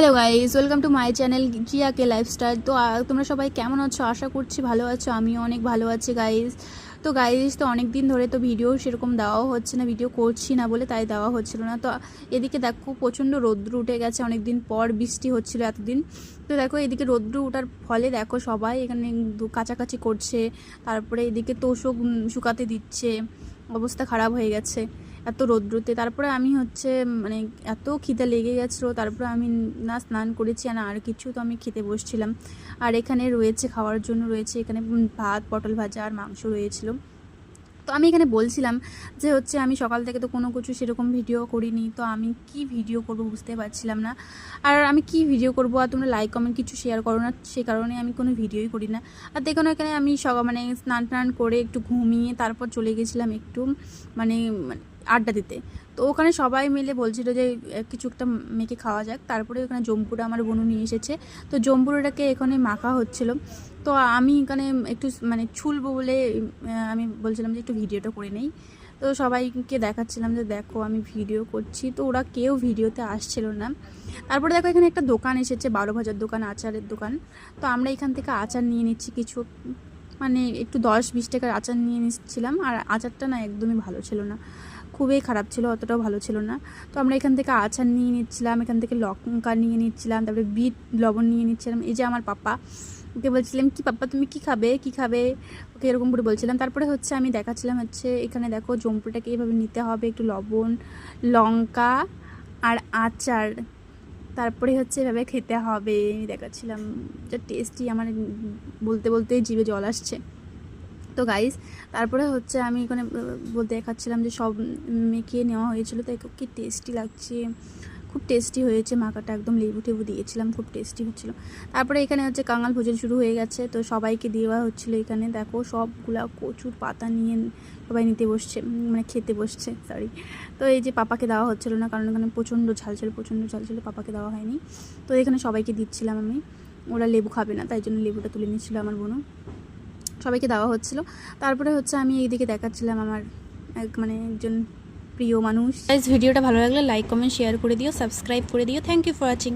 Hello guys, welcome to my channel জিয়াকে lifestyle. তো তোমরা সবাই কেমন আছো? আশা করছি ভালো আছো। আমিও অনেক ভালো আছি গাইস। তো অনেক দিন ধরে তো ভিডিও সেরকম দেওয়াও হচ্ছে না, ভিডিও করছি না বলে তাই দেওয়া হচ্ছিল না। তো এদিকে দেখো প্রচণ্ড রৌদ্র উঠে গেছে, অনেক দিন পর বৃষ্টি হচ্ছিল এতদিন। তো দেখো এদিকে রৌদ্র ওঠার ফলে দেখো সবাই এখানে কাচাকাচি করছে, তারপরে এদিকে তোষক শুকাতে দিচ্ছে। অবস্থা খারাপ হয়ে গেছে এত রৌদ্রতে। তারপরে আমি মানে এত খিদে লেগে গেছিলো, তারপরে আমি না স্নান করেছি আর কিছু, তো আমি খেতে বসছিলাম। আর এখানে রয়েছে খাওয়ার জন্য, রয়েছে এখানে ভাত, পটল ভাজা আর মাংস রয়েছিল। তো আমি এখানে বলছিলাম যে আমি সকাল থেকে তো কোনো কিছু সেরকম ভিডিও করিনি, তো আমি কি ভিডিও করব বুঝতে পারছিলাম না। আর আমি কি ভিডিও করব, আর তোমরা লাইক কমেন্ট কিছু শেয়ার করো না, সেই কারণে আমি কোনো ভিডিওই করি না। আর দেখো না, এখানে আমি মানে স্নান টান করে একটু ঘুমিয়ে তারপর চলে গেছিলাম একটু মানে আড্ডা দিতে। তো ওখানে সবাই মিলে বলছিল যে কিছু একটা মেখে খাওয়া যাক। তারপরে ওখানে জম্পুরা আমার বোনু নিয়ে এসেছে, তো জম্পুরাটাকে এখানে মাখা হচ্ছিল। তো আমি এখানে একটু মানে ছুলবো বলে আমি বলছিলাম যে একটু ভিডিওটা করে নেই। তো সবাইকে দেখাচ্ছিলাম যে দেখো আমি ভিডিও করছি, তো ওরা কেউ ভিডিওতে আসছিল না। তারপরে দেখো এখানে একটা দোকান এসেছে, 12 ভাজার দোকান, আচারের দোকান। তো আমরা এখান থেকে আচার নিয়ে নিচ্ছি কিছু, মানে একটু 10-20 টাকার আচার নিয়ে নিচ্ছিলাম। আর আচারটা না একদমই ভালো ছিল না, খুবই খারাপ ছিল, অতটাও ভালো ছিল না। তো আমরা এখান থেকে আচার নিয়ে নিচ্ছিলাম, এখান থেকে লঙ্কা নিয়ে নিচ্ছিলাম, তারপরে বিট লবণ নিয়ে নিচ্ছিলাম। এই যে আমার পাপা, ওকে বলছিলাম কি পাপা তুমি কি খাবে কি খাবে, ওকে এরকম করে বলছিলাম। তারপরে আমি দেখাচ্ছিলাম এখানে দেখো জম্পুটাকে এইভাবে নিতে হবে, একটু লবণ, লঙ্কা আর আচার, তারপরে এভাবে খেতে হবে। আমি দেখাচ্ছিলাম যা টেস্টি, আমার বলতে বলতেই জিভে জল আসছে। তো গাইস তারপরে আমি এখানে বলতে দেখাচ্ছিলাম যে সব মেখে নেওয়া হয়েছিল, তাই কি টেস্টি লাগছে, খুব টেস্টি হয়েছে মাখাটা, একদম লেবু টেবু দিয়েছিলাম, খুব টেস্টি হচ্ছিলো। তারপরে এখানে কাঙাল ভোজন শুরু হয়ে গেছে, তো সবাইকে দেওয়া হচ্ছিলো। এখানে দেখো সবগুলা কচুর পাতা নিয়ে সবাই নিতে বসছে, মানে খেতে বসছে, সরি। তো এই যে পাপাকে দেওয়া হচ্ছিলো না, কারণ এখানে প্রচণ্ড ঝাল ছিল, পাপাকে দেওয়া হয়নি। তো এখানে সবাইকে দিচ্ছিলাম আমি, ওরা লেবু খাবে না তাই জন্য লেবুটা তুলে নিচ্ছিলো আমার বোনু, সবাইকে দেওয়া হচ্ছিল। তারপরে আমি এইদিকে দেখাচ্ছিলাম আমার মানে একজন প্রিয় মানুষ। ভিডিওটা ভালো লাগলে লাইক কমেন্ট শেয়ার করে দিও, সাবস্ক্রাইব করে দিও। Thank you for watching.